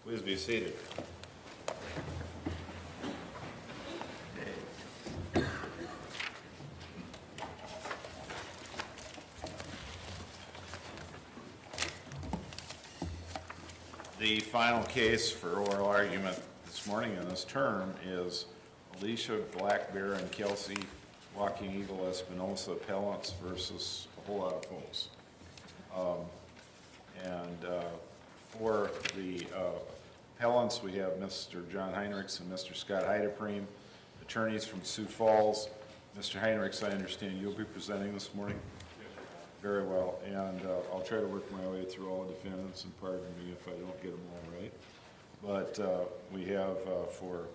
Please be seated. The final case for oral argument this morning in this term is Alicia Black Bear and Kelsey Walking Eagle Espinosa appellants versus a whole lot of folks. For the appellants, we have Mr. John Heinrichs and Mr. Scott Heidepreen, attorneys from Sioux Falls. Mr. Heinrichs, I understand you'll be presenting this morning? Yes, sir. Very well, and I'll try to work my way through all the defendants, and pardon me if I don't get them all right. But we have for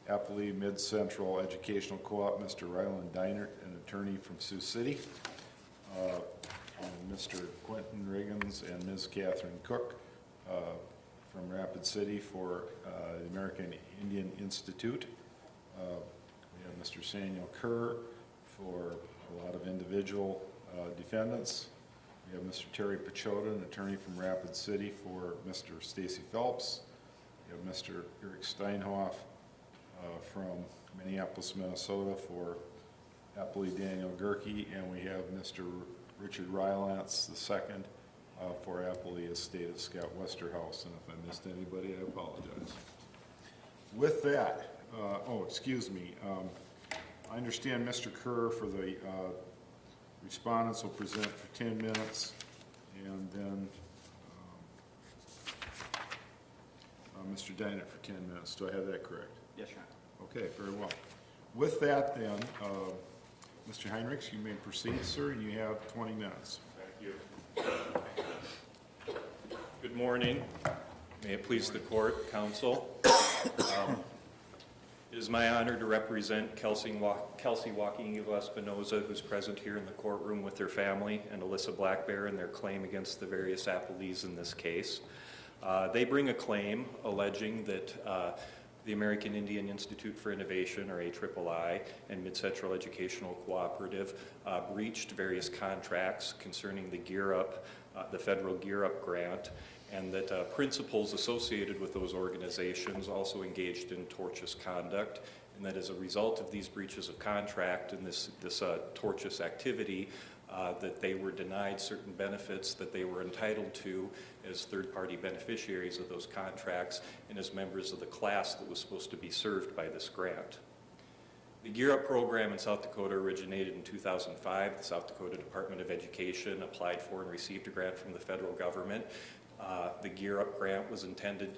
Applee Mid-Central Educational Co-op, Mr. Ryland Deinert, an attorney from Sioux City, and Mr. Quentin Riggins and Ms. Catherine Cook from Rapid City for the American Indian Institute. We have Mr. Samuel Kerr for a lot of individual defendants. We have Mr. Terry Pachota, an attorney from Rapid City for Mr. Stacy Phelps. We have Mr. Eric Steinhoff from Minneapolis, Minnesota for Applee Daniel Gerke, and we have Mr. Richard Rylance II for Applee Estate of Scott Westerhouse, and if I missed anybody, I apologize. With that, excuse me, I understand Mr. Kerr for the respondents will present for 10 minutes, and then Mr. Deinert for 10 minutes. Do I have that correct? Yes, sir. Okay, very well. With that, then, Mr. Heinrichs, you may proceed, sir, and you have 20 minutes. Thank you. Good morning. May it please the court, counsel. It is my honor to represent Kelsey Walking Eagle Espinosa, who's present here in the courtroom with their family, and Alyssa Black Bear in their claim against the various appellees in this case. They bring a claim alleging that the American Indian Institute for Innovation, or AIII, and Mid-Central Educational Cooperative breached various contracts concerning the Gear Up, the federal Gear Up grant, and that principals associated with those organizations also engaged in tortious conduct, and that as a result of these breaches of contract and this tortious activity, that they were denied certain benefits that they were entitled to as third-party beneficiaries of those contracts and as members of the class that was supposed to be served by this grant. The Gear Up program in South Dakota originated in 2005. The South Dakota Department of Education applied for and received a grant from the federal government. The Gear Up grant was intended,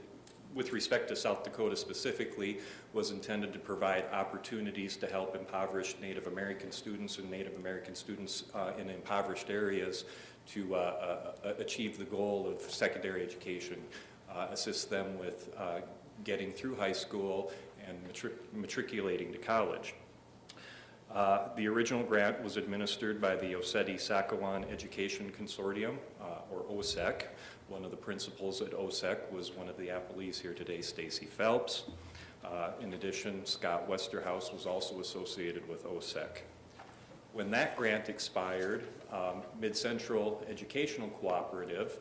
with respect to South Dakota specifically, was intended to provide opportunities to help impoverished Native American students and Native American students in impoverished areas to achieve the goal of secondary education, assist them with getting through high school and matriculating to college. The original grant was administered by the Oseti-Saskawan Education Consortium, or OSEC. One of the principals at OSEC was one of the appellees here today, Stacy Phelps. In addition, Scott Westerhouse was also associated with OSEC. When that grant expired, Mid-Central Educational Cooperative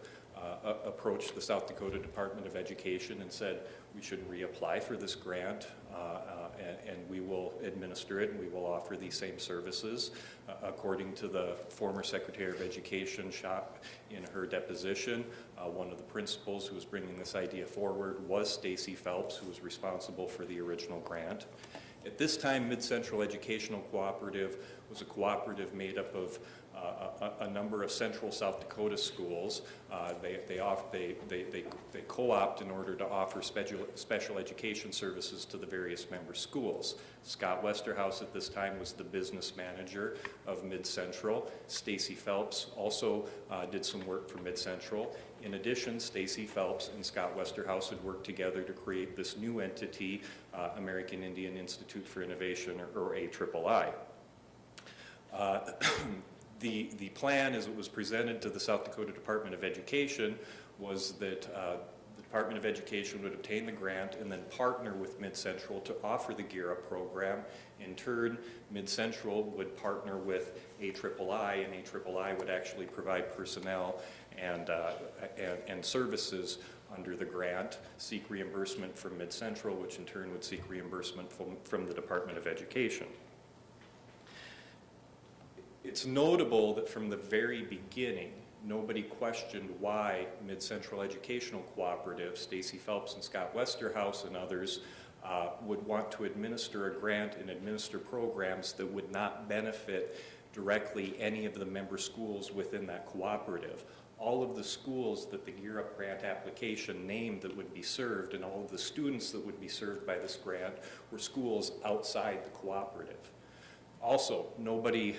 approached the South Dakota Department of Education and said, we should reapply for this grant and we will administer it and we will offer these same services. According to the former Secretary of Education shop in her deposition, one of the principals who was bringing this idea forward was Stacy Phelps, who was responsible for the original grant. At this time, Mid-Central Educational Cooperative was a cooperative made up of a number of central South Dakota schools. They co-opt in order to offer special education services to the various member schools. Scott Westerhouse at this time was the business manager of Mid-Central. Stacy Phelps also did some work for Mid-Central. In addition, Stacy Phelps and Scott Westerhouse had worked together to create this new entity, American Indian Institute for Innovation, or AIII. The plan, as it was presented to the South Dakota Department of Education, was that the Department of Education would obtain the grant and then partner with Mid-Central to offer the Gear Up program. In turn, Mid-Central would partner with AIII, and AIII would actually provide personnel and services under the grant seek reimbursement from Mid-Central, which in turn would seek reimbursement from the Department of Education. It's notable that from the very beginning, nobody questioned why Mid-Central Educational Cooperative, Stacy Phelps and Scott Westerhouse and others, would want to administer a grant and administer programs that would not benefit directly any of the member schools within that cooperative. All of the schools that the Gear Up grant application named that would be served and all of the students that would be served by this grant were schools outside the cooperative. Also, nobody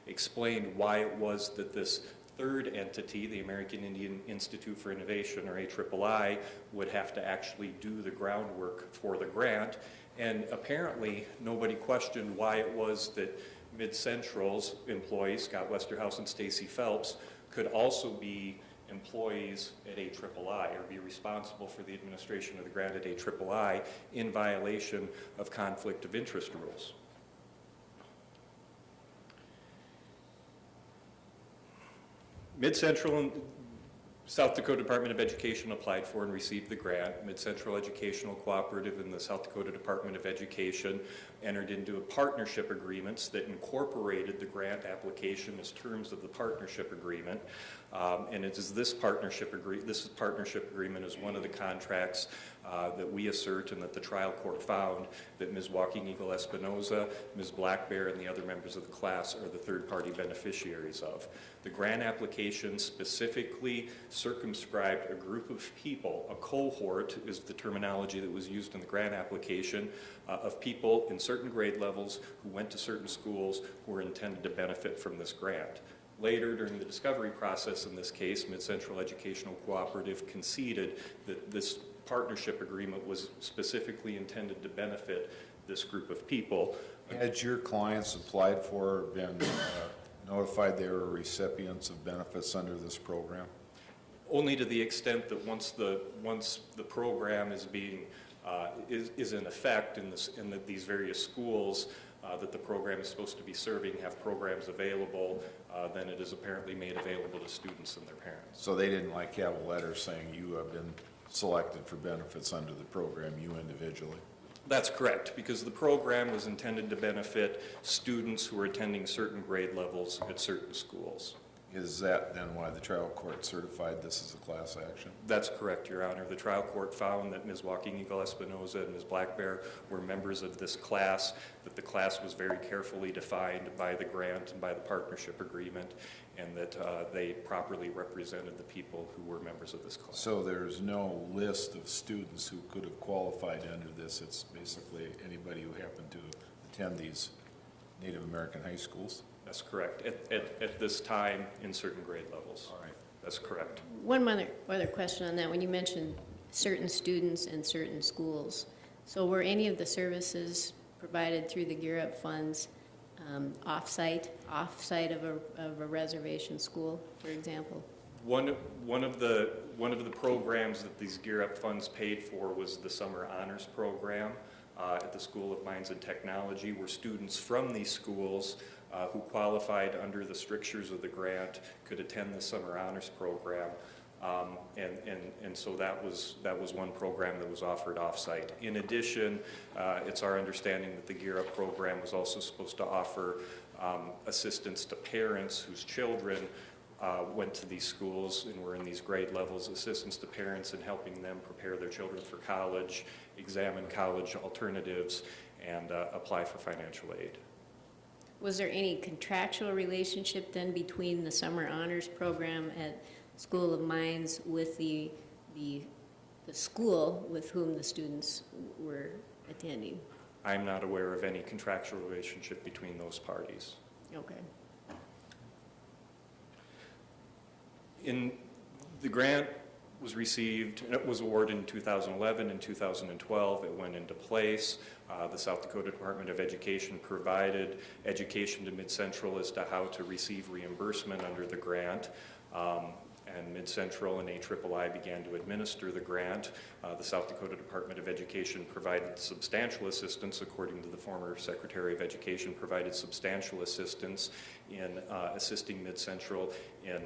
explained why it was that this third entity, the American Indian Institute for Innovation, or AIII, would have to actually do the groundwork for the grant. And apparently, nobody questioned why it was that Mid-Central's employees, Scott Westerhouse and Stacy Phelps, could also be employees at AIII or be responsible for the administration of the grant at AIII in violation of conflict of interest rules. Mid-Central and South Dakota Department of Education applied for and received the grant. Mid-Central Educational Cooperative and the South Dakota Department of Education entered into partnership agreements that incorporated the grant application as terms of the partnership agreement. And it is this partnership agreement is one of the contracts that we assert and that the trial court found that Ms. Walking Eagle Espinoza, Ms. Black Bear, and the other members of the class are the third-party beneficiaries of. The grant application specifically circumscribed a group of people, a cohort is the terminology that was used in the grant application, of people in certain grade levels who went to certain schools who were intended to benefit from this grant. Later, during the discovery process in this case, Mid-Central Educational Cooperative conceded that this partnership agreement was specifically intended to benefit this group of people. Had your clients applied for, been notified they were recipients of benefits under this program? Only to the extent that once the program is being is in effect in these various schools that the program is supposed to be serving have programs available, then it is apparently made available to students and their parents. So they didn't like have a letter saying you have been selected for benefits under the program, you individually? That's correct, because the program was intended to benefit students who are attending certain grade levels at certain schools. Is that then why the trial court certified this as a class action? That's correct, Your Honor. The trial court found that Ms. Walking Eagle Espinoza and Ms. Black Bear were members of this class, that the class was very carefully defined by the grant and by the partnership agreement, and that they properly represented the people who were members of this class. So there's no list of students who could have qualified under this. It's basically anybody who happened to attend these Native American high schools? That's correct. At this time, in certain grade levels. All right. That's correct. One other question on that. When you mentioned certain students and certain schools, so were any of the services provided through the Gear Up funds off-site of a reservation school, for example? One of the programs that these Gear Up funds paid for was the Summer Honors Program at the School of Mines and Technology, where students from these schools who qualified under the strictures of the grant could attend the Summer Honors Program. And so that was one program that was offered off-site. In addition, it's our understanding that the Gear Up program was also supposed to offer assistance to parents whose children went to these schools and were in these grade levels, assistance to parents in helping them prepare their children for college, examine college alternatives, and apply for financial aid. Was there any contractual relationship then between the Summer Honors Program at School of Mines with the school with whom the students were attending? I'm not aware of any contractual relationship between those parties. Okay. The grant was received, and it was awarded in 2011 and 2012. It went into place. The South Dakota Department of Education provided education to Mid-Central as to how to receive reimbursement under the grant. And Mid-Central and AIII began to administer the grant. The South Dakota Department of Education provided substantial assistance, according to the former Secretary of Education, provided substantial assistance in assisting Mid-Central in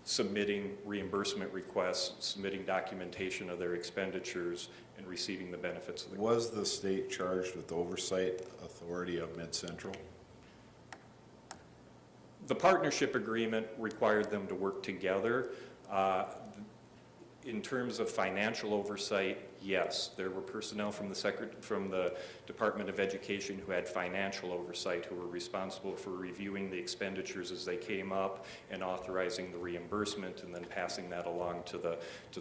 submitting reimbursement requests, submitting documentation of their expenditures, and receiving the benefits of the Was the state charged with oversight authority of Mid-Central? The partnership agreement required them to work together. In terms of financial oversight, yes, there were personnel from the Department of Education who had financial oversight, who were responsible for reviewing the expenditures as they came up and authorizing the reimbursement and then passing that along to the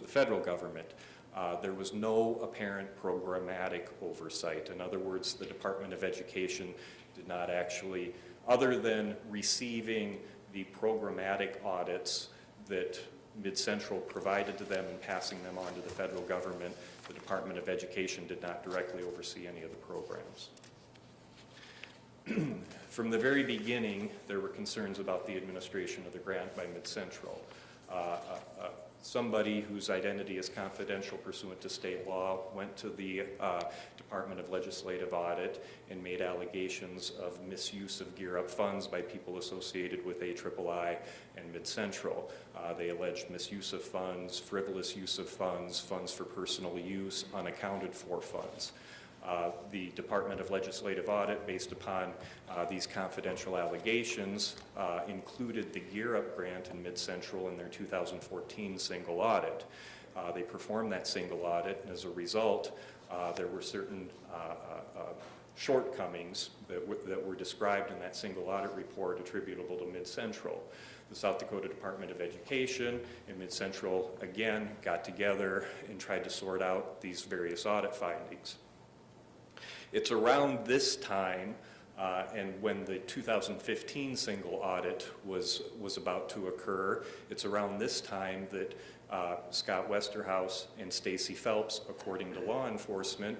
federal government. There was no apparent programmatic oversight. In other words, the Department of Education did not actually, other than receiving the programmatic audits that Mid-Central provided to them and passing them on to the federal government, the Department of Education did not directly oversee any of the programs. From the very beginning, there were concerns about the administration of the grant by Mid-Central. Somebody whose identity is confidential pursuant to state law went to the Department of Legislative Audit and made allegations of misuse of Gear Up funds by people associated with AIII and Mid-Central. They alleged misuse of funds, frivolous use of funds, funds for personal use, unaccounted for funds. The Department of Legislative Audit, based upon these confidential allegations, included the Gear Up grant in Mid-Central in their 2014 single audit. They performed that single audit, and as a result, there were certain shortcomings that were described in that single audit report attributable to Mid-Central. The South Dakota Department of Education and Mid-Central, again, got together and tried to sort out these various audit findings. It's around this time, and when the 2015 single audit was about to occur, it's around this time that Scott Westerhouse and Stacy Phelps, according to law enforcement,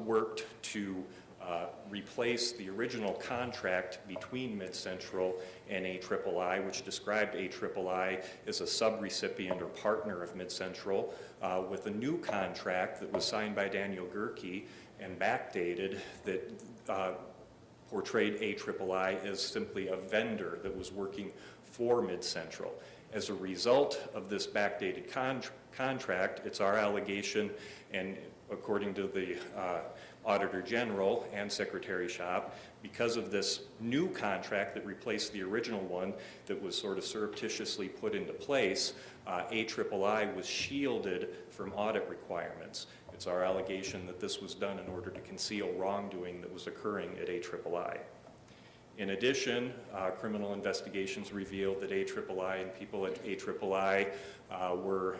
worked to replace the original contract between Mid-Central and AIII, which described AIII as a subrecipient or partner of Mid-Central, with a new contract that was signed by Daniel Gerke and backdated that portrayed AIII as simply a vendor that was working for Mid-Central. As a result of this backdated contract, it's our allegation, and according to the Auditor General and Secretary Shop, because of this new contract that replaced the original one that was sort of surreptitiously put into place, AIII was shielded from audit requirements. It's our allegation that this was done in order to conceal wrongdoing that was occurring at AIII. In addition, criminal investigations revealed that AIII and people at AIII were,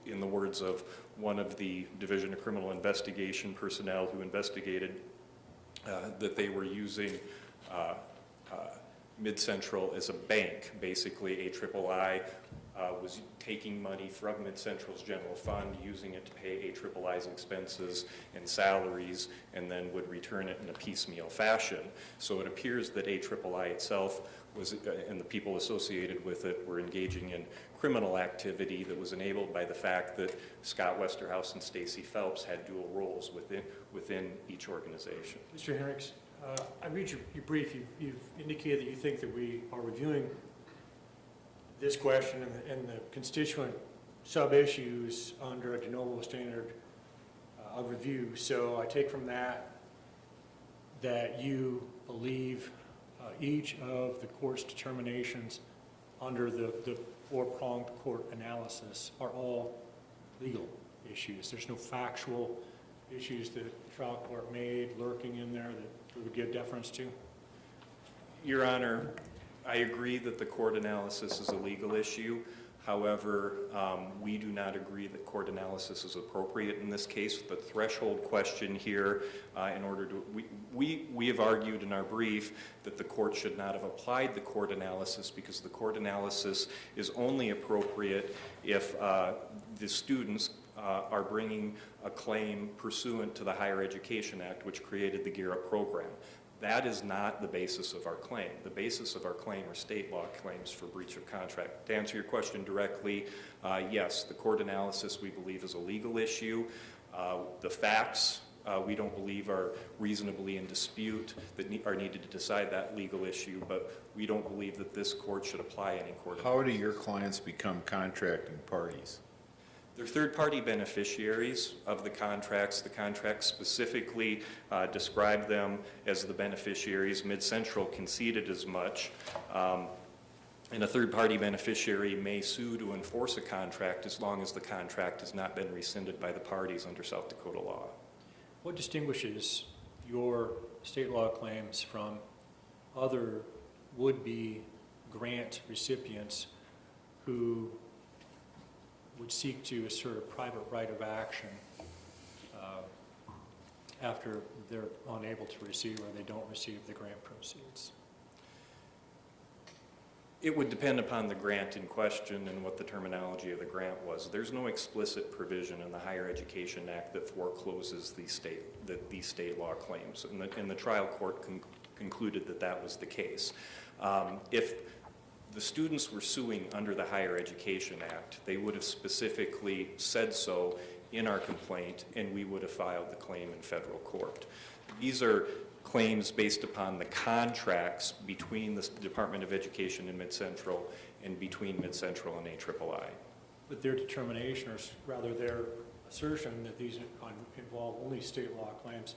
in the words of one of the Division of Criminal Investigation personnel who investigated, that they were using Mid-Central as a bank. Basically, AIII was taking money from Mid-Central's general fund, using it to pay AIII's expenses and salaries, and then would return it in a piecemeal fashion. So it appears that AIII itself was, and the people associated with it were engaging in criminal activity that was enabled by the fact that Scott Westerhouse and Stacy Phelps had dual roles within each organization. Mr. Hendricks, I read your brief. You've indicated that you think that we are reviewing this question and the constituent sub-issues under a de novo standard of review. So I take from that you believe each of the court's determinations under the four-pronged court analysis are all legal issues. There's no factual issues that the trial court made lurking in there that we would give deference to? Your Honor, I agree that the court analysis is a legal issue. However, we do not agree that court analysis is appropriate in this case. The threshold question here, in order to, we have argued in our brief that the court should not have applied the court analysis because the court analysis is only appropriate if the students are bringing a claim pursuant to the Higher Education Act, which created the Gear Up program. That is not the basis of our claim. The basis of our claim are state law claims for breach of contract. To answer your question directly, yes, the court analysis we believe is a legal issue. The facts we don't believe are reasonably in dispute that are needed to decide that legal issue, but we don't believe that this court should apply any court. How do your clients become contracting parties? They're third-party beneficiaries of the contracts. The contracts specifically describe them as the beneficiaries. Mid-Central conceded as much. And a third-party beneficiary may sue to enforce a contract as long as the contract has not been rescinded by the parties under South Dakota law. What distinguishes your state law claims from other would-be grant recipients who would seek to assert a private right of action after they're unable to receive or they don't receive the grant proceeds? It would depend upon the grant in question and what the terminology of the grant was. There's no explicit provision in the Higher Education Act that forecloses these state law claims, and the trial court concluded that that was the case. If the students were suing under the Higher Education Act, they would have specifically said so in our complaint, and we would have filed the claim in federal court. These are claims based upon the contracts between the Department of Education and Mid-Central and between Mid-Central and AIII. But their determination, or rather their assertion that these involve only state law claims,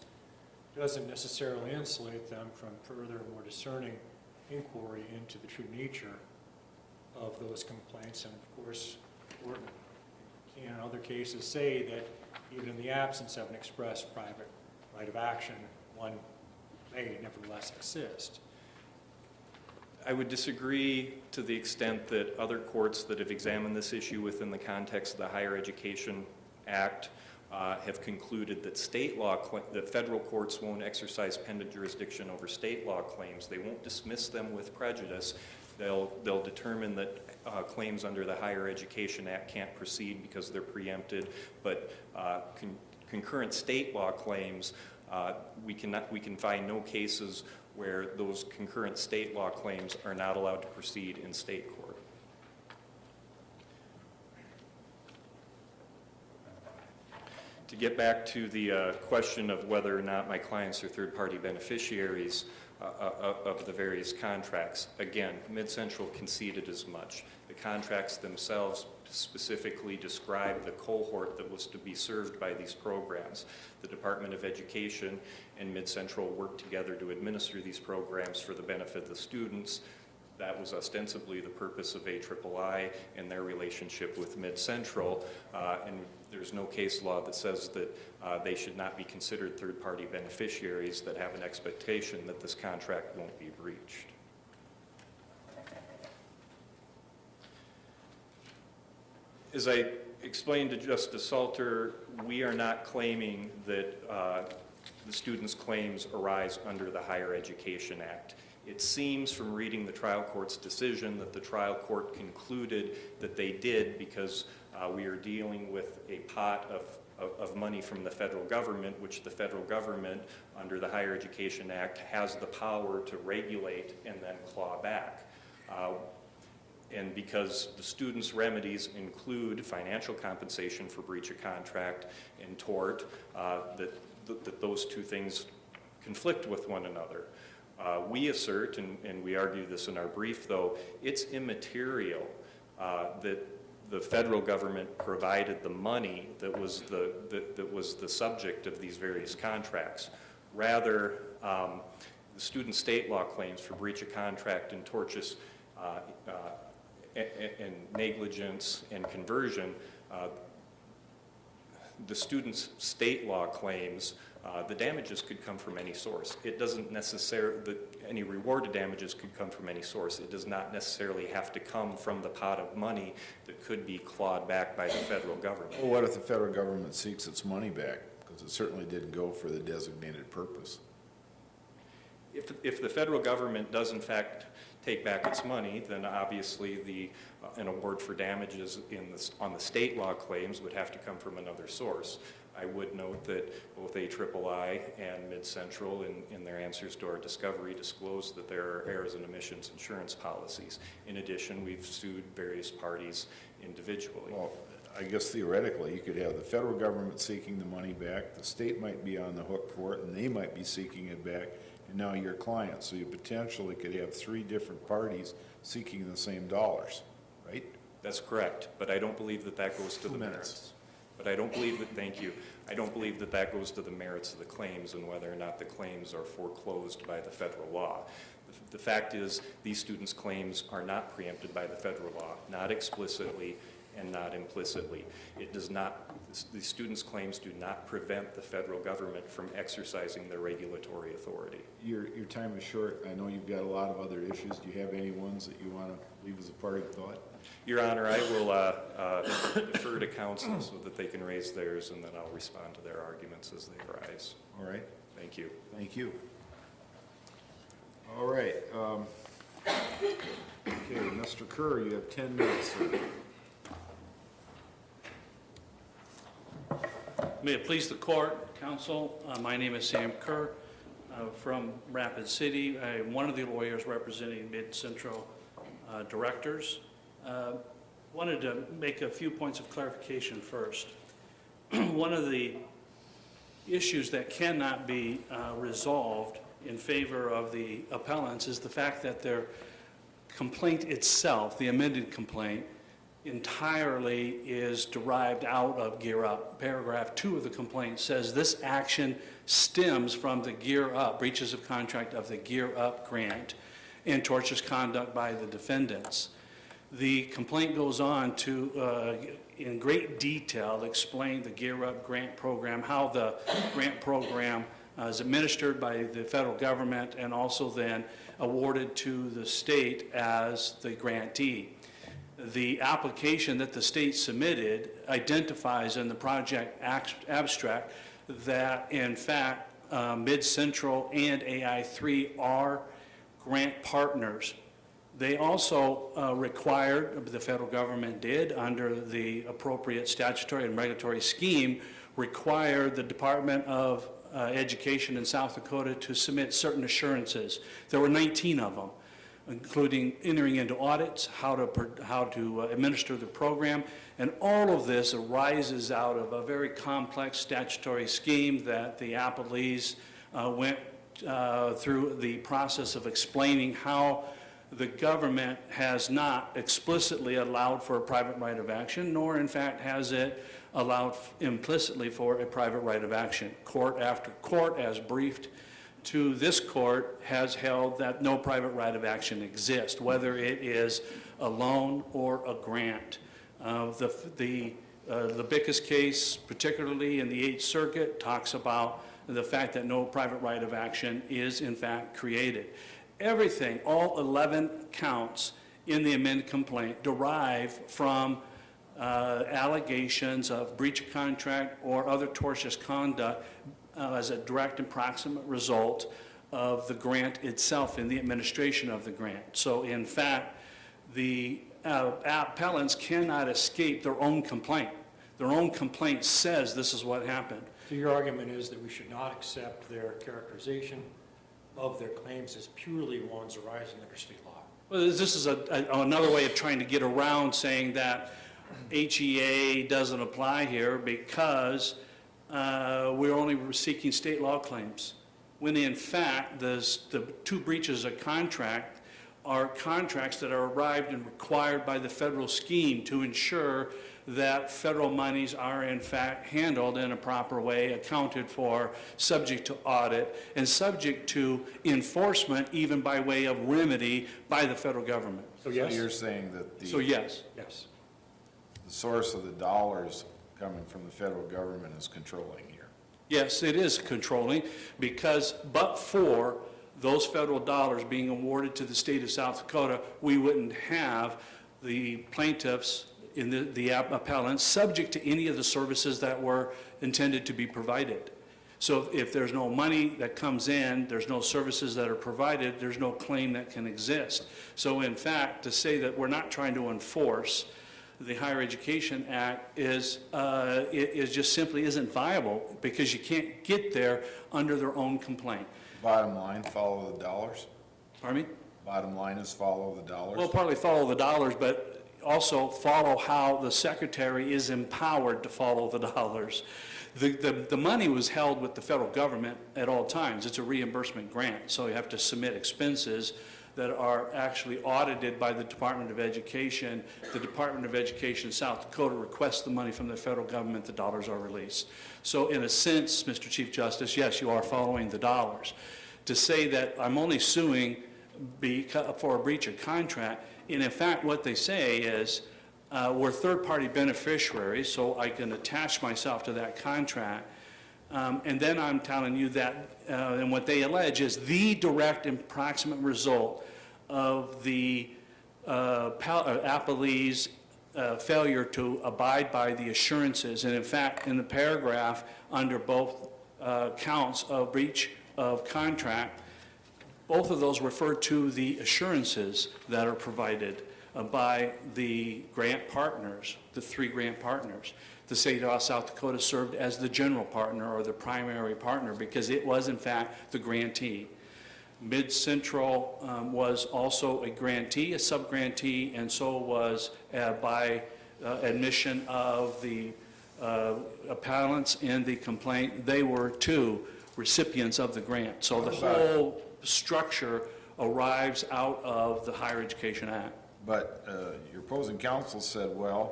doesn't necessarily insulate them from further, more discerning inquiry into the true nature of those complaints. And of course, the court can in other cases say that even in the absence of an express private right of action, one may nevertheless exist. I would disagree to the extent that other courts that have examined this issue within the context of the Higher Education Act have concluded that that federal courts won't exercise pendant jurisdiction over state law claims. They won't dismiss them with prejudice. They'll determine that claims under the Higher Education Act can't proceed because they're preempted, but concurrent state law claims, we can find no cases where those concurrent state law claims are not allowed to proceed in state court. To get back to the question of whether or not my clients are third-party beneficiaries of the various contracts, again, Mid-Central conceded as much. The contracts themselves specifically describe the cohort that was to be served by these programs. The Department of Education and Mid-Central worked together to administer these programs for the benefit of the students. That was ostensibly the purpose of AIII and their relationship with Mid-Central, and there's no case law that says that they should not be considered third-party beneficiaries that have an expectation that this contract won't be breached. As I explained to Justice Salter, we are not claiming that the students' claims arise under the Higher Education Act. It seems from reading the trial court's decision that the trial court concluded that they did because we are dealing with a pot of money from the federal government, which the federal government, under the Higher Education Act, has the power to regulate and then claw back. And because the students' remedies include financial compensation for breach of contract and tort, that those two things conflict with one another. We assert, and we argue this in our brief though, it's immaterial that the federal government provided the money that was the subject of these various contracts. Rather, the student state law claims for breach of contract and tortious and negligence and conversion, the students' state law claims, the damages could come from any source. It doesn't necessarily, any rewarded damages could come from any source. It does not necessarily have to come from the pot of money that could be clawed back by the federal government. Well, what if the federal government seeks its money back? Because it certainly didn't go for the designated purpose. If the federal government does in fact take back its money, then obviously an award for damages on the state law claims would have to come from another source. I would note that both AIII and Mid-Central in their answers to our discovery disclosed that there are errors and omissions insurance policies. In addition, we've sued various parties individually. Well, I guess theoretically, you could have the federal government seeking the money back, the state might be on the hook for it, and they might be seeking it back, and now your client. So you potentially could have 3 different parties seeking the same dollars, right? That's correct, but I don't believe that that goes to the merits. But I don't believe that, thank you, I don't believe that that goes to the merits of the claims and whether or not the claims are foreclosed by the federal law. The fact is, these students' claims are not preempted by the federal law, not explicitly and not implicitly. It does not, the students' claims do not prevent the federal government from exercising their regulatory authority. Your time is short. I know you've got a lot of other issues. Do you have any ones that you want to leave as a parting thought? Your Honor, I will defer to counsel so that they can raise theirs, and then I'll respond to their arguments as they arise. All right. Thank you. Thank you. All right. Okay, Mr. Kerr, you have 10 minutes, sir. May it please the court, counsel, my name is Sam Kerr from Rapid City. I'm one of the lawyers representing Mid-Central directors. Wanted to make a few points of clarification first. One of the issues that cannot be resolved in favor of the appellants is the fact that their complaint itself, the amended complaint, entirely is derived out of Gear Up. Paragraph 2 of the complaint says this action stems from the Gear Up, breaches of contract of the Gear Up grant and tortious conduct by the defendants. The complaint goes on to, in great detail, explain the Gear Up grant program, how the grant program is administered by the federal government and also then awarded to the state as the grantee. The application that the state submitted identifies in the project abstract that, in fact, Mid-Central and AI3 are grant partners. They also required, the federal government did, under the appropriate statutory and regulatory scheme, required the Department of Education in South Dakota to submit certain assurances. There were 19 of them, including entering into audits, how to administer the program, and all of this arises out of a very complex statutory scheme that the appellees went through the process of explaining how the government has not explicitly allowed for a private right of action, nor in fact has it allowed implicitly for a private right of action. Court after court, as briefed to this court, has held that no private right of action exists, whether it is a loan or a grant. The Bickus case, particularly in the 8th Circuit, talks about the fact that no private right of action is in fact created. Everything, all 11 counts in the amended complaint derive from allegations of breach of contract or other tortious conduct as a direct and proximate result of the grant itself and the administration of the grant. So in fact, the appellants cannot escape their own complaint. Their own complaint says this is what happened. So your argument is that we should not accept their characterization of their claims as purely ones arising under state law? Well, this is another way of trying to get around saying that HEA doesn't apply here because we're only seeking state law claims, when in fact the 2 breaches of contract are contracts that are arrived and required by the federal scheme to ensure that federal monies are in fact handled in a proper way, accounted for, subject to audit, and subject to enforcement even by way of remedy by the federal government. So yes? So you're saying that the, So yes. Yes. the source of the dollars coming from the federal government is controlling here? Yes, it is controlling because but for those federal dollars being awarded to the state of South Dakota, we wouldn't have the plaintiffs in the appellants subject to any of the services that were intended to be provided. So if there's no money that comes in, there's no services that are provided, there's no claim that can exist. So in fact, to say that we're not trying to enforce the Higher Education Act is just simply isn't viable, because you can't get there under their own complaint. Bottom line, follow the dollars. Pardon me? Bottom line is follow the dollars. Well, partly follow the dollars, but also follow how the secretary is empowered to follow the dollars. The money was held with the federal government at all times. It's a reimbursement grant, so you have to submit expenses that are actually audited by the Department of Education. The Department of Education in South Dakota requests the money from the federal government, the dollars are released. So in a sense, Mr. Chief Justice, yes, you are following the dollars. To say that I'm only suing for a breach of contract, and in fact what they say is we're third-party beneficiaries, so I can attach myself to that contract. And then I'm telling you that, and what they allege is the direct and proximate result of the appellee's failure to abide by the assurances. And in fact, in the paragraph under both counts of breach of contract, both of those refer to the assurances that are provided by the grant partners, the 3 grant partners. The state of South Dakota served as the general partner or the primary partner because it was in fact the grantee. Mid-Central was also a grantee, a sub-grantee, and so was by admission of the appellants in the complaint. They were too recipients of the grant. So the whole structure arrives out of the Higher Education Act. But your opposing counsel said, well,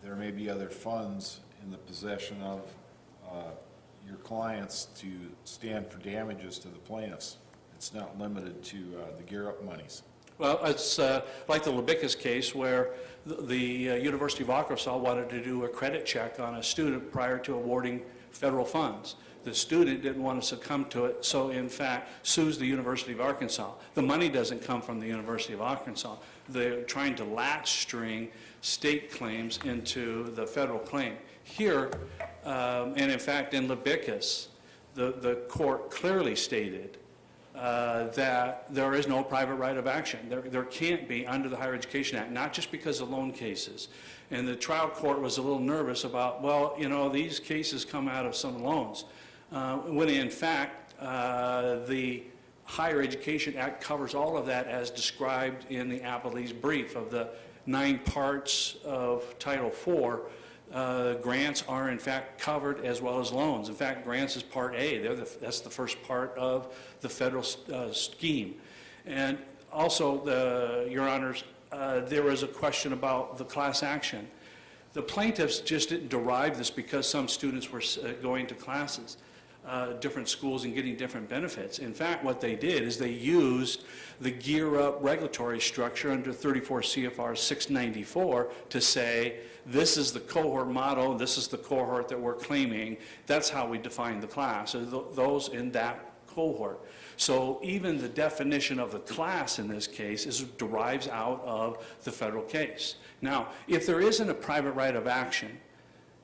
there may be other funds in the possession of your clients to stand for damages to the plaintiffs. It's not limited to the gear-up monies. Well, it's like the Lebickus case where the University of Arkansas wanted to do a credit check on a student prior to awarding federal funds. The student didn't want to succumb to it, so in fact sues the University of Arkansas. The money doesn't come from the University of Arkansas. They're trying to latch string state claims into the federal claim. Here, and in fact in Lebickus, the court clearly stated that there is no private right of action. There can't be under the Higher Education Act, not just because of loan cases. And the trial court was a little nervous about, well, you know, these cases come out of some loans. When in fact, the Higher Education Act covers all of that as described in the appellee's brief. Of the 9 parts of Title IV, grants are in fact covered as well as loans. In fact, grants is Part A. That's the first part of the federal scheme. And also, Your Honors, there was a question about the class action. The plaintiffs just didn't derive this because some students were going to classes, different schools, and getting different benefits. In fact, what they did is they used the Gear Up regulatory structure under 34 CFR 694 to say, this is the cohort model, this is the cohort that we're claiming, that's how we define the class, those in that cohort. So even the definition of the class in this case derives out of the federal case. Now, if there isn't a private right of action,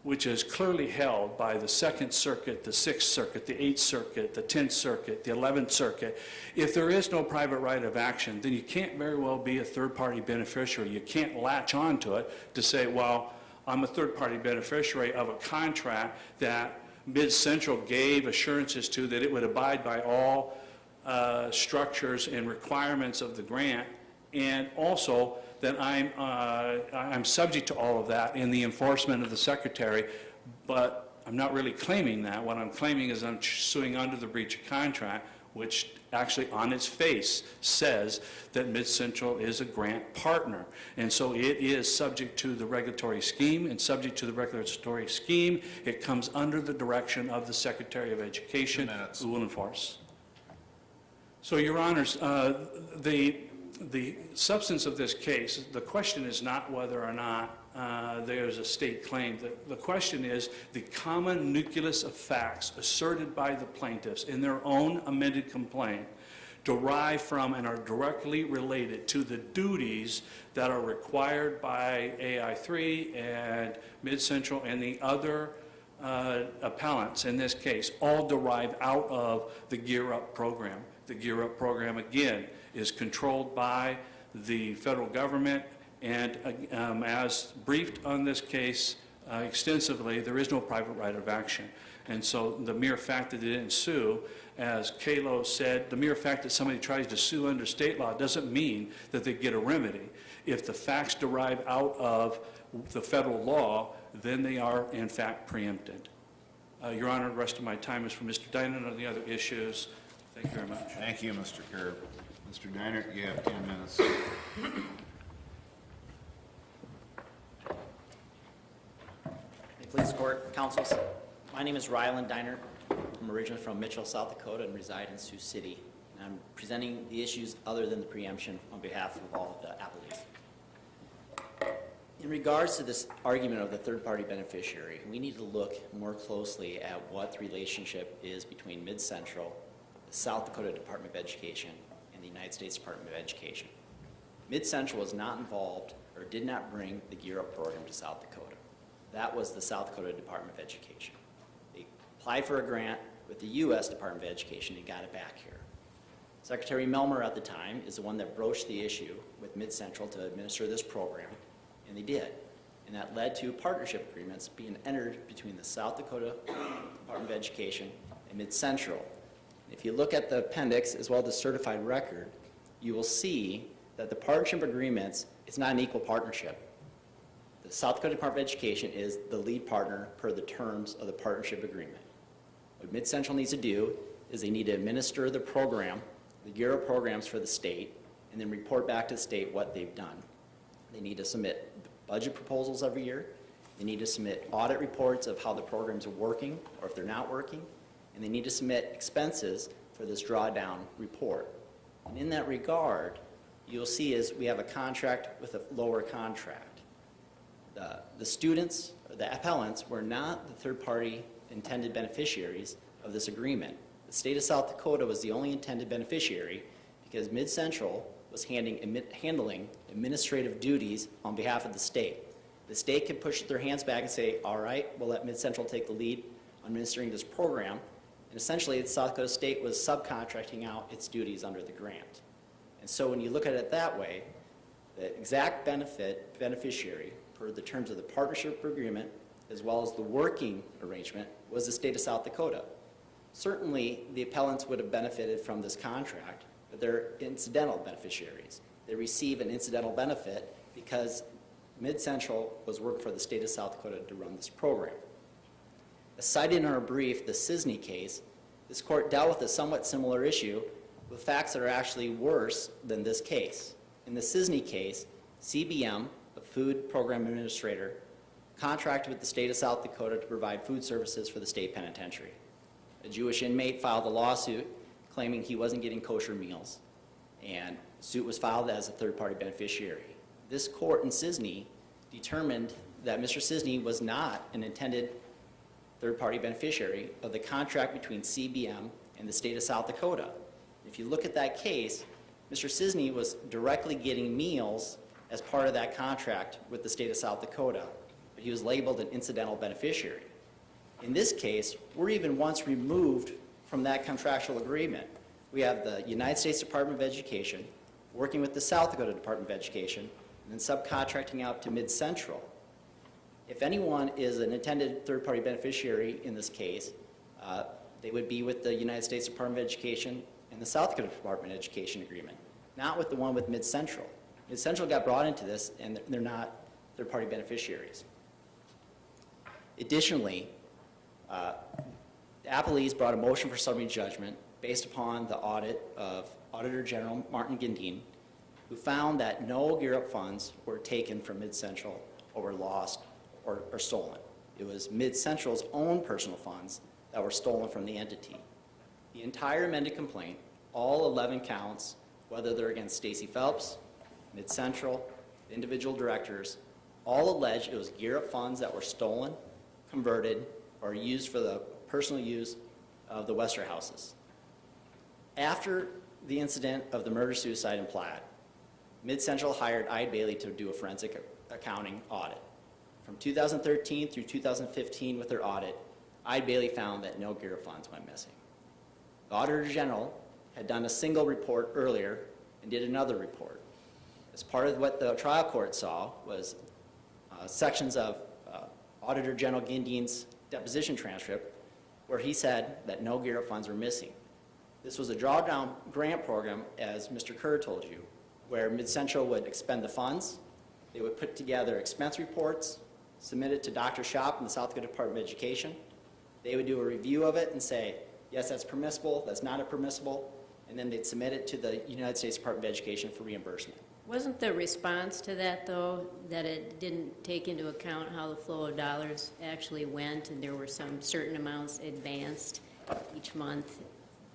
which is clearly held by the 2nd Circuit, the 6th Circuit, the 8th Circuit, the 10th Circuit, the 11th Circuit, if there is no private right of action, then you can't very well be a third-party beneficiary. You can't latch on to it to say, well, I'm a third-party beneficiary of a contract that Mid-Central gave assurances to that it would abide by all structures and requirements of the grant, and also that I'm subject to all of that in the enforcement of the Secretary, but I'm not really claiming that. What I'm claiming is I'm suing under the breach of contract, which actually on its face says that Mid-Central is a grant partner. And so it is subject to the regulatory scheme, and subject to the regulatory scheme, it comes under the direction of the Secretary of Education, who will enforce. So, Your Honors, the substance of this case, the question is not whether or not there's a state claim. The question is the common nucleus of facts asserted by the plaintiffs in their own amended complaint derive from and are directly related to the duties that are required by AI3 and Mid-Central and the other appellants in this case all derive out of the Gear Up program. The Gear Up program, again, is controlled by the federal government, and as briefed on this case extensively, there is no private right of action. And so the mere fact that they didn't sue, as Kalo said, the mere fact that somebody tries to sue under state law doesn't mean that they get a remedy. If the facts derive out of the federal law, then they are, in fact, preempted. Your Honor, the rest of my time is for Mr. Dinan on the other issues. Thank you very much. Thank you, Mr. Kerr. Mr. Deinert, you have 10 minutes. Police Court, Councils. My name is Ryland Deinert. I'm originally from Mitchell, South Dakota, and reside in Sioux City. And I'm presenting the issues other than the preemption on behalf of all of the appellees. In regards to this argument of the third-party beneficiary, we need to look more closely at what the relationship is between Mid-Central, the South Dakota Department of Education, and the United States Department of Education. Mid-Central was not involved or did not bring the Gear Up program to South Dakota. That was the South Dakota Department of Education. They applied for a grant with the U.S. Department of Education and got it back here. Secretary Melmer at the time is the one that broached the issue with Mid-Central to administer this program, and they did. And that led to partnership agreements being entered between the South Dakota Department of Education and Mid-Central. If you look at the appendix as well as the certified record, you will see that the partnership agreements, it's not an equal partnership. The South Dakota Department of Education is the lead partner per the terms of the partnership agreement. What Mid-Central needs to do is they need to administer the program, the Gear Up programs for the state, and then report back to the state what they've done. They need to submit budget proposals every year. They need to submit audit reports of how the programs are working or if they're not working. And they need to submit expenses for this drawdown report. And in that regard, you'll see is we have a contract with a lower contract. The students, the appellants, were not the third-party intended beneficiaries of this agreement. The state of South Dakota was the only intended beneficiary because Mid-Central was handling administrative duties on behalf of the state. The state could push their hands back and say, all right, we'll let Mid-Central take the lead on administering this program. And essentially, the South Dakota state was subcontracting out its duties under the grant. And so when you look at it that way, the exact beneficiary per the terms of the partnership agreement as well as the working arrangement was the state of South Dakota. Certainly, the appellants would have benefited from this contract, but they're incidental beneficiaries. They receive an incidental benefit because Mid-Central was working for the state of South Dakota to run this program. As cited in our brief, the CISNY case, this court dealt with a somewhat similar issue with facts that are actually worse than this case. In the CISNY case, CBM, a food program administrator, contracted with the state of South Dakota to provide food services for the state penitentiary. A Jewish inmate filed a lawsuit claiming he wasn't getting kosher meals, and the suit was filed as a third-party beneficiary. This court in CISNY determined that Mr. CISNY was not an intended third-party beneficiary of the contract between CBM and the state of South Dakota. If you look at that case, Mr. CISNY was directly getting meals as part of that contract with the state of South Dakota, but he was labeled an incidental beneficiary. In this case, we're even once removed from that contractual agreement. We have the United States Department of Education working with the South Dakota Department of Education and then subcontracting out to Mid-Central. If anyone is an intended third-party beneficiary in this case, they would be with the United States Department of Education and the South Dakota Department of Education agreement, not with the one with Mid-Central. Mid-Central got brought into this, and they're not third-party beneficiaries. Additionally, the appellees brought a motion for summary judgment based upon the audit of Auditor General Martin Gindine, who found that no Gear Up funds were taken from Mid-Central or were lost or stolen. It was Mid-Central's own personal funds that were stolen from the entity. The entire amended complaint, all 11 counts, whether they're against Stacey Phelps, Mid-Central, individual directors, all allege it was Gear Up funds that were stolen, converted, or used for the personal use of the Westerhouses. After the incident of the murder-suicide in Platt, Mid-Central hired Ide Bailey to do a forensic accounting audit. From 2013 through 2015 with their audit, Bailey found that no GERA funds went missing. The Auditor General had done a single report earlier and did another report. As part of what the trial court saw was sections of Auditor General Guindian's deposition transcript where he said that no GERA funds were missing. This was a drawdown grant program, as Mr. Kerr told you, where Mid-Central would expend the funds. They would put together expense reports, submit it to Dr. Shop in the South Dakota Department of Education. They would do a review of it and say, yes, that's permissible, that's not permissible, and then they'd submit it to the United States Department of Education for reimbursement. Wasn't the response to that, though, that it didn't take into account how the flow of dollars actually went, and there were some certain amounts advanced each month?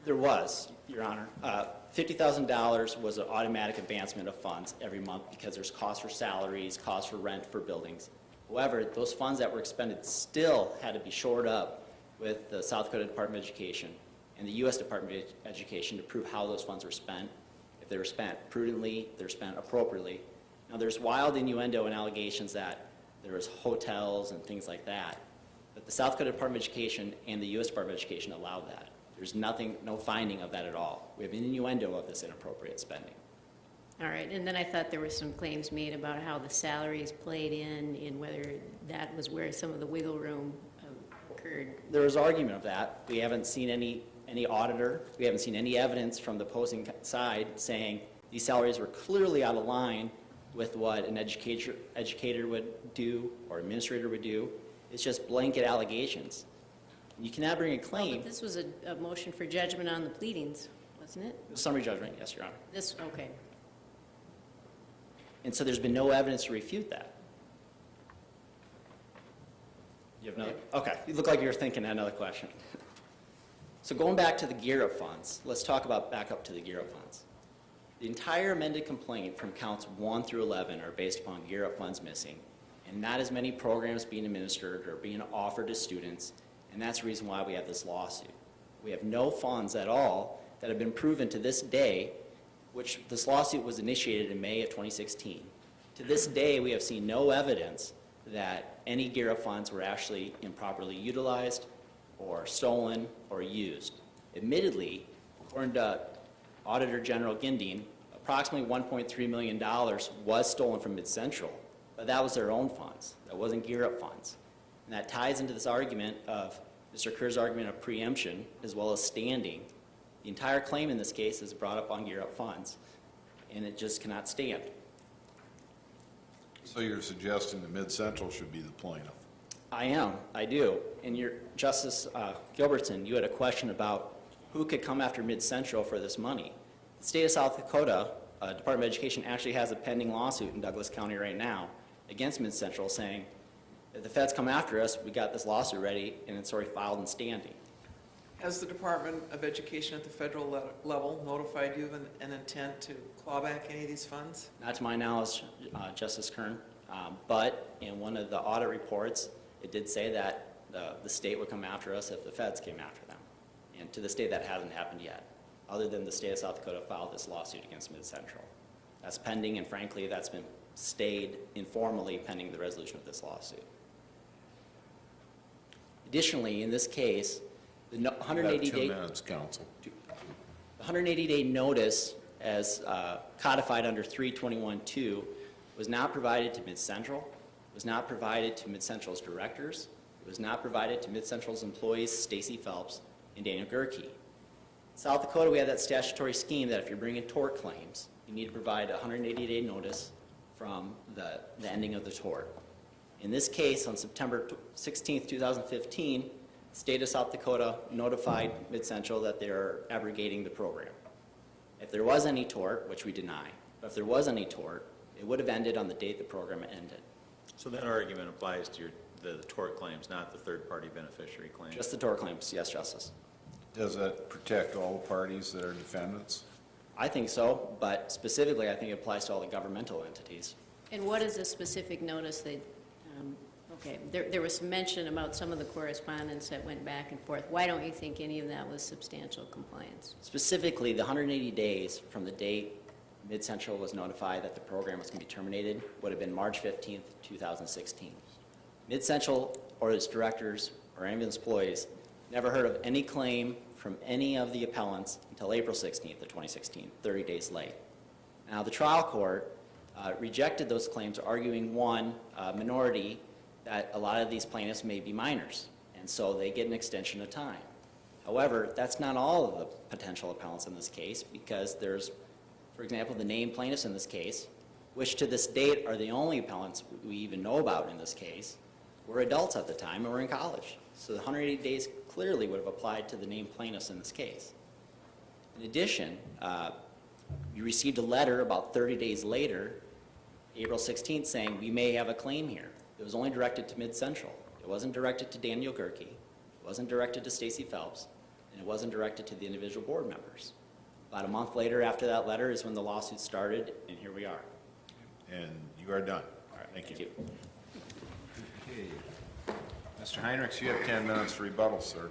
There was, Your Honor. $50,000 was an automatic advancement of funds every month because there's costs for salaries, costs for rent for buildings. However, those funds that were expended still had to be shored up with the South Dakota Department of Education and the U.S. Department of Education to prove how those funds were spent. If they were spent prudently, they're spent appropriately. Now, there's wild innuendo and allegations that there was hotels and things like that, but the South Dakota Department of Education and the U.S. Department of Education allowed that. There's nothing, no finding of that at all. We have an innuendo of this inappropriate spending. All right, and then I thought there were some claims made about how the salaries played in whether that was where some of the wiggle room occurred. There was argument of that. We haven't seen any auditor, we haven't seen any evidence from the opposing side saying these salaries were clearly out of line with what an educator would do or administrator would do. It's just blanket allegations. You cannot bring a claim. But this was a motion for judgment on the pleadings, wasn't it? Summary judgment, yes, Your Honor. This, okay. And so there's been no evidence to refute that. You have another? Okay. You look like you're thinking another question. So going back to the GERA funds, let's talk about back up to the GERA funds. The entire amended complaint from counts 1 through 11 are based upon GERA funds missing and not as many programs being administered or being offered to students, and that's the reason why we have this lawsuit. We have no funds at all that have been proven to this day, which this lawsuit was initiated in May of 2016. To this day, we have seen no evidence that any GERA funds were actually improperly utilized or stolen or used. Admittedly, according to Auditor General Guindian, approximately $1.3 million was stolen from Mid-Central, but that was their own funds. That wasn't GERA funds. And that ties into this argument of Mr. Kerr's argument of preemption as well as standing. The entire claim in this case is brought up on GERA funds, and it just cannot stand. So you're suggesting that Mid-Central should be the plaintiff? I do. And your Justice Gilbertson, you had a question about who could come after Mid-Central for this money. The state of South Dakota Department of Education actually has a pending lawsuit in Douglas County right now against Mid-Central saying, if the feds come after us, we got this lawsuit ready and it's already filed and standing. Has the Department of Education at the federal level notified you of an intent to claw back any of these funds? Not to my knowledge, Justice Kern, but in one of the audit reports, it did say that the state would come after us if the feds came after them. And to this day, that hasn't happened yet, other than the state of South Dakota filed this lawsuit against Mid-Central. That's pending, and frankly, that's been stayed informally pending the resolution of this lawsuit. Additionally, in this case, the 180-day 2 minutes, counsel. The 180-day notice, as codified under 321.2, was not provided to Mid-Central, was not provided to Mid-Central's directors, it was not provided to Mid-Central's employees, Stacy Phelps and Daniel Gerke. In South Dakota, we have that statutory scheme that if you're bringing tort claims, you need to provide a 180-day notice from the ending of the tort. In this case, on September 16, 2015, the state of South Dakota notified Mid-Central that they're abrogating the program. If there was any tort, which we deny, but if there was any tort, it would have ended on the date the program ended. So that argument applies to the tort claims, not the third-party beneficiary claims? Just the tort claims, yes, Justice. Does that protect all the parties that are defendants? I think so, but specifically I think it applies to all the governmental entities. And what is a specific notice that, okay, there was some mention about some of the correspondence that went back and forth. Why don't you think any of that was substantial compliance? Specifically, the 180 days from the date Mid-Central was notified that the program was going to be terminated would have been March 15th, 2016. Mid-Central or its directors or ambulance employees never heard of any claim from any of the appellants until April 16th of 2016, 30 days late. Now, the trial court rejected those claims, arguing, one, minority, that a lot of these plaintiffs may be minors, and so they get an extension of time. However, that's not all of the potential appellants in this case, because there's, for example, the named plaintiffs in this case, which to this date are the only appellants we even know about in this case, were adults at the time and were in college. So the 180 days clearly would have applied to the named plaintiffs in this case. In addition, you received a letter about 30 days later, April 16th, saying we may have a claim here. It was only directed to Mid Central. It wasn't directed to Daniel Gerke. It wasn't directed to Stacy Phelps. And it wasn't directed to the individual board members. About a month later after that letter is when the lawsuit started, and here we are. And you are done. All right, Thank thank you. you. Okay. Mr. Heinrichs, you have 10 minutes for rebuttal, sir.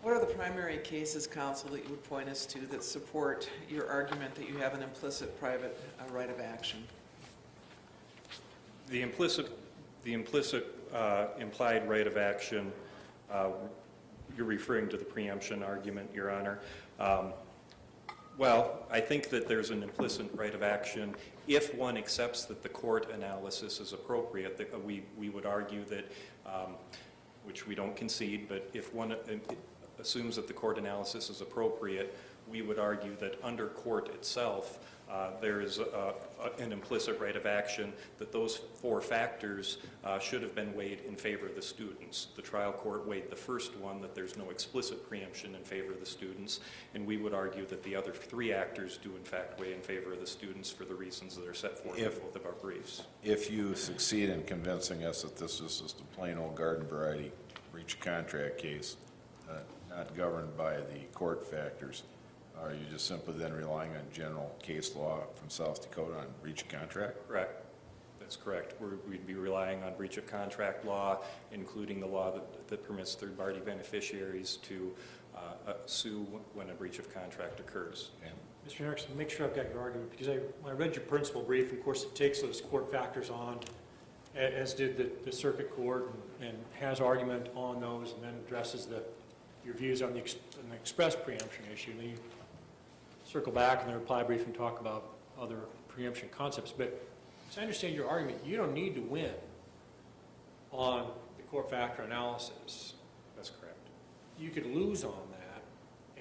What are the primary cases, counsel, that you would point us to that support your argument that you have an implicit private right of action? The implicit implied right of action, you're referring to the preemption argument, Your Honor. Well, I think that there's an implicit right of action if one accepts that the court analysis is appropriate. That we would argue that, which we don't concede, but if one assumes that the court analysis is appropriate, we would argue that under court itself, there is an implicit right of action, that those four factors should have been weighed in favor of the students. The trial court weighed the first one, that there's no explicit preemption in favor of the students, and we would argue that the other three actors do in fact weigh in favor of the students for the reasons that are set forth in both of our briefs. If you succeed in convincing us that this is just a plain old garden variety breach of contract case, not governed by the court factors, are you just simply then relying on general case law from South Dakota on breach of contract? Correct. That's correct. We'd be relying on breach of contract law, including the law that permits third-party beneficiaries to sue when a breach of contract occurs. And Mr. Erickson, make sure I've got your argument, because when I read your principal brief, of course, it takes those court factors on, as did the circuit court, and has argument on those, and then addresses your views on the express preemption issue. And then you circle back in the reply brief and talk about other preemption concepts. But as I understand your argument, you don't need to win on the court factor analysis. That's correct. You could lose on that,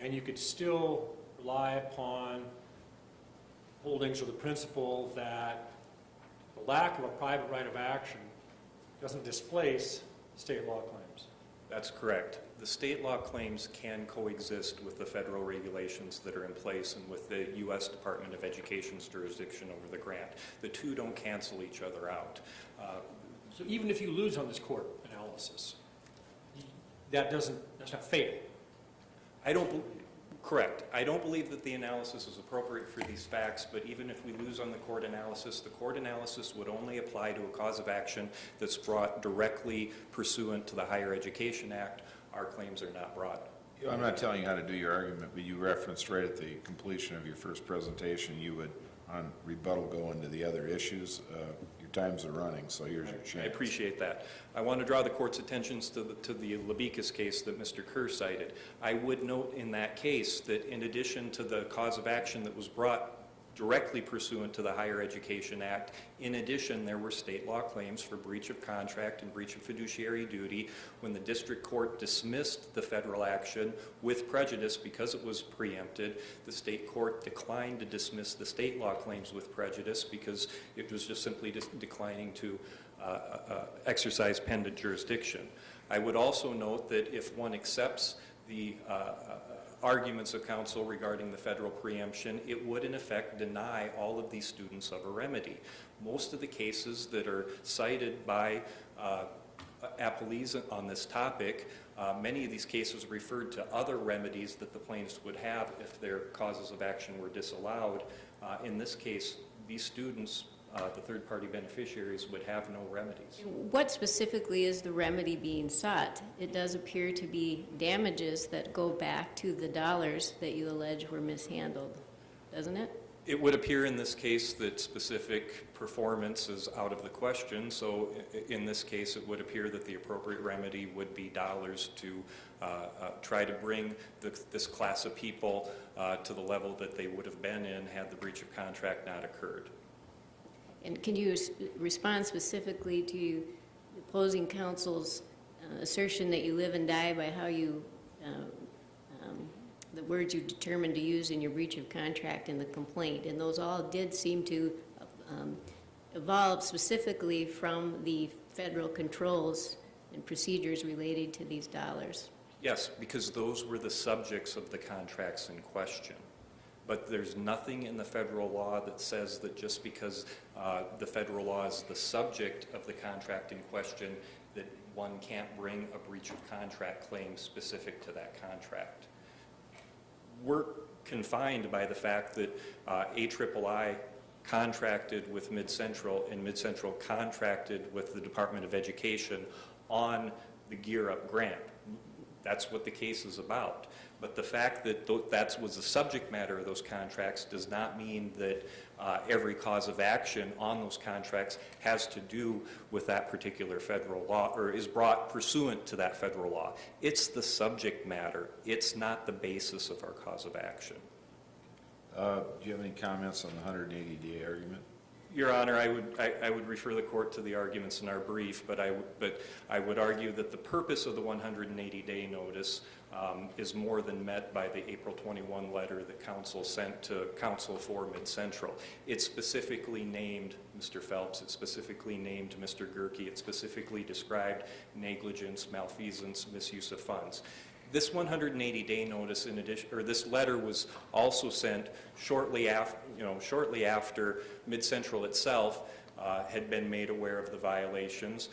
and you could still rely upon holdings or the principle that the lack of a private right of action doesn't displace state law claims. That's correct. The state law claims can coexist with the federal regulations that are in place and with the U.S. Department of Education's jurisdiction over the grant. The two don't cancel each other out. So even if you lose on this court analysis, that's not fatal. Correct. I don't believe that the analysis is appropriate for these facts, but even if we lose on the court analysis would only apply to a cause of action that's brought directly pursuant to the Higher Education Act. Our claims are not brought. I'm not telling you how to do your argument, but you referenced right at the completion of your first presentation, you would, on rebuttal, go into the other issues. Your times are running, so here's your chance. I appreciate that. I want to draw the court's attention to the Labicus case that Mr. Kerr cited. I would note in that case that in addition to the cause of action that was brought directly pursuant to the Higher Education Act, in addition, there were state law claims for breach of contract and breach of fiduciary duty when the district court dismissed the federal action with prejudice because it was preempted. The state court declined to dismiss the state law claims with prejudice because it was just simply declining to exercise pendant jurisdiction. I would also note that if one accepts the arguments of counsel regarding the federal preemption, it would in effect deny all of these students of a remedy. Most of the cases that are cited by appellees on this topic, many of these cases referred to other remedies that the plaintiffs would have if their causes of action were disallowed. In this case, these students the third-party beneficiaries would have no remedies. What specifically is the remedy being sought? It does appear to be damages that go back to the dollars that you allege were mishandled, doesn't it? It would appear in this case that specific performance is out of the question, so in this case it would appear that the appropriate remedy would be dollars to try to bring this class of people to the level that they would have been in had the breach of contract not occurred. And can you respond specifically to the opposing counsel's assertion that you live and die by how you the words you determined to use in your breach of contract in the complaint, and those all did seem to evolve specifically from the federal controls and procedures related to these dollars? Yes, because those were the subjects of the contracts in question. But there's nothing in the federal law that says that just because the federal law is the subject of the contract in question, that one can't bring a breach of contract claim specific to that contract. We're confined by the fact that AIII contracted with Mid-Central, and Mid-Central contracted with the Department of Education on the Gear Up grant. That's what the case is about. But the fact that that was the subject matter of those contracts does not mean that every cause of action on those contracts has to do with that particular federal law or is brought pursuant to that federal law. It's the subject matter. It's not the basis of our cause of action. Do you have any comments on the 180-day argument? Your Honor, I would refer the court to the arguments in our brief, but I would argue that the purpose of the 180-day notice is more than met by the April 21 letter that counsel sent to counsel for Mid-Central. It specifically named Mr. Phelps. It specifically named Mr. Gerke. It specifically described negligence, malfeasance, misuse of funds. This 180-day notice, in addition, or this letter, was also sent shortly after Mid-Central itself had been made aware of the violations.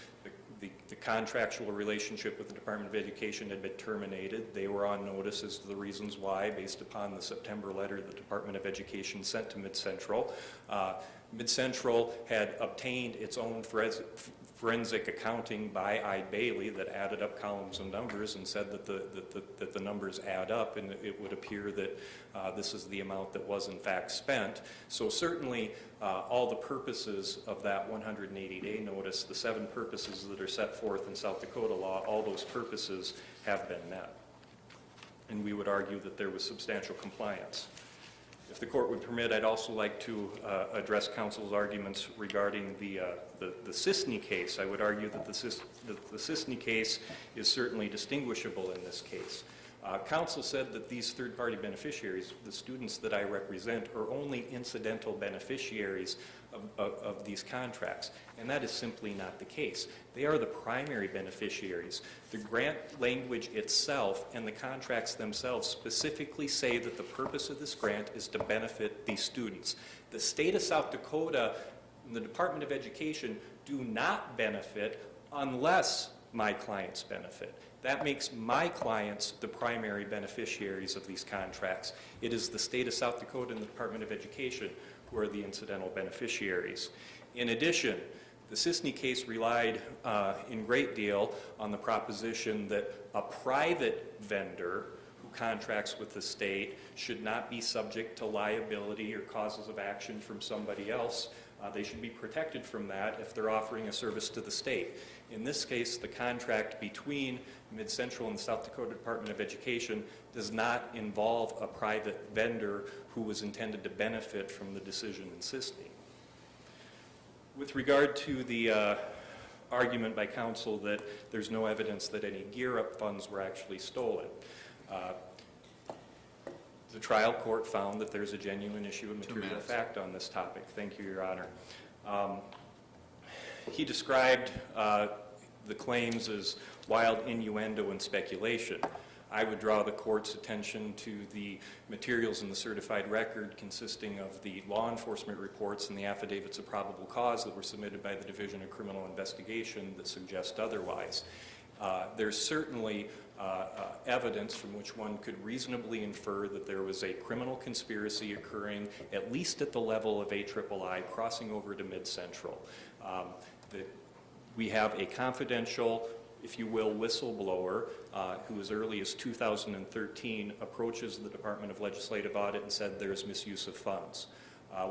The contractual relationship with the Department of Education had been terminated. They were on notice as to the reasons why, based upon the September letter the Department of Education sent to Mid-Central. Mid-Central had obtained its own forensic accounting by Ide Bailey that added up columns and numbers and said that the numbers add up, and it would appear that this is the amount that was in fact spent. So certainly all the purposes of that 180-day notice, the 7 purposes that are set forth in South Dakota law, all those purposes have been met. And we would argue that there was substantial compliance. If the court would permit, I'd also like to address counsel's arguments regarding the Sisney case. I would argue that the Sisney case is certainly distinguishable in this case. Counsel said that these third-party beneficiaries, the students that I represent, are only incidental beneficiaries of these contracts, and that is simply not the case. They are the primary beneficiaries. The grant language itself and the contracts themselves specifically say that the purpose of this grant is to benefit these students. The state of South Dakota and the Department of Education do not benefit unless my clients benefit. That makes my clients the primary beneficiaries of these contracts. It is the state of South Dakota and the Department of Education who are the incidental beneficiaries. In addition, the Sisney case relied in great deal on the proposition that a private vendor who contracts with the state should not be subject to liability or causes of action from somebody else. They should be protected from that if they're offering a service to the state. In this case, the contract between Mid-Central and the South Dakota Department of Education does not involve a private vendor who was intended to benefit from the decision in Sisney. With regard to the argument by counsel that there's no evidence that any gear-up funds were actually stolen, the trial court found that there's a genuine issue of material fact on this topic. Thank you, Your Honor. He described the claims as wild innuendo and speculation. I would draw the court's attention to the materials in the certified record consisting of the law enforcement reports and the affidavits of probable cause that were submitted by the Division of Criminal Investigation that suggest otherwise. There's certainly evidence from which one could reasonably infer that there was a criminal conspiracy occurring, at least at the level of AIII, crossing over to Mid-Central. We have a confidential, if you will, whistleblower who as early as 2013 approaches the Department of Legislative Audit and said there's misuse of funds.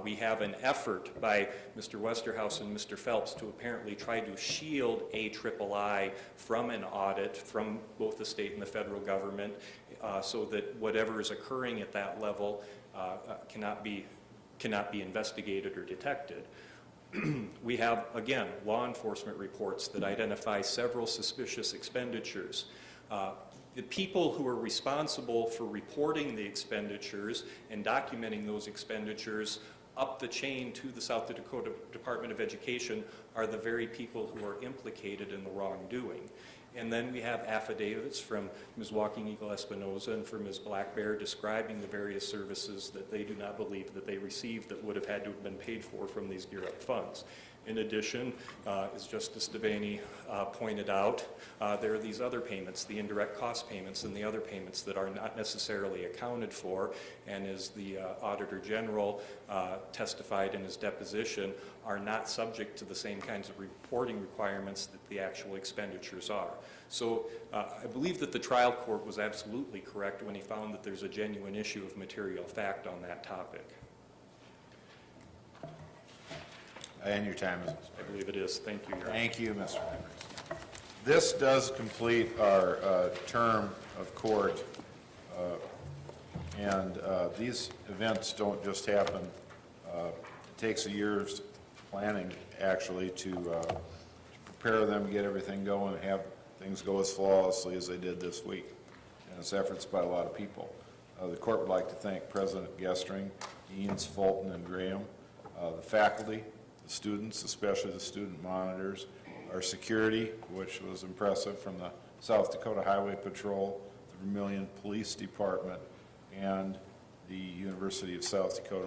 We have an effort by Mr. Westerhouse and Mr. Phelps to apparently try to shield AIII from an audit from both the state and the federal government so that whatever is occurring at that level cannot be investigated or detected. We have, again, law enforcement reports that identify several suspicious expenditures. The people who are responsible for reporting the expenditures and documenting those expenditures up the chain to the South Dakota Department of Education are the very people who are implicated in the wrongdoing. And then we have affidavits from Ms. Walking Eagle Espinoza and from Ms. Black Bear describing the various services that they do not believe that they received that would have had to have been paid for from these Gear Up funds. In addition, as Justice Devaney pointed out, there are these other payments, the indirect cost payments and the other payments that are not necessarily accounted for, and as the Auditor General testified in his deposition, are not subject to the same kinds of reporting requirements that the actual expenditures are. So I believe that the trial court was absolutely correct when he found that there's a genuine issue of material fact on that topic. And your time is I believe it is. Thank you, Your Honor. Thank you, Mr. Members. This does complete our term of court, and these events don't just happen. It takes a year's planning, actually, to prepare them, get everything going, and have things go as flawlessly as they did this week. And it's efforts by a lot of people. The court would like to thank President Gestring, Deans Fulton and Graham, the faculty, the students, especially the student monitors, our security, which was impressive, from the South Dakota Highway Patrol, the Vermilion Police Department, and the University of South Dakota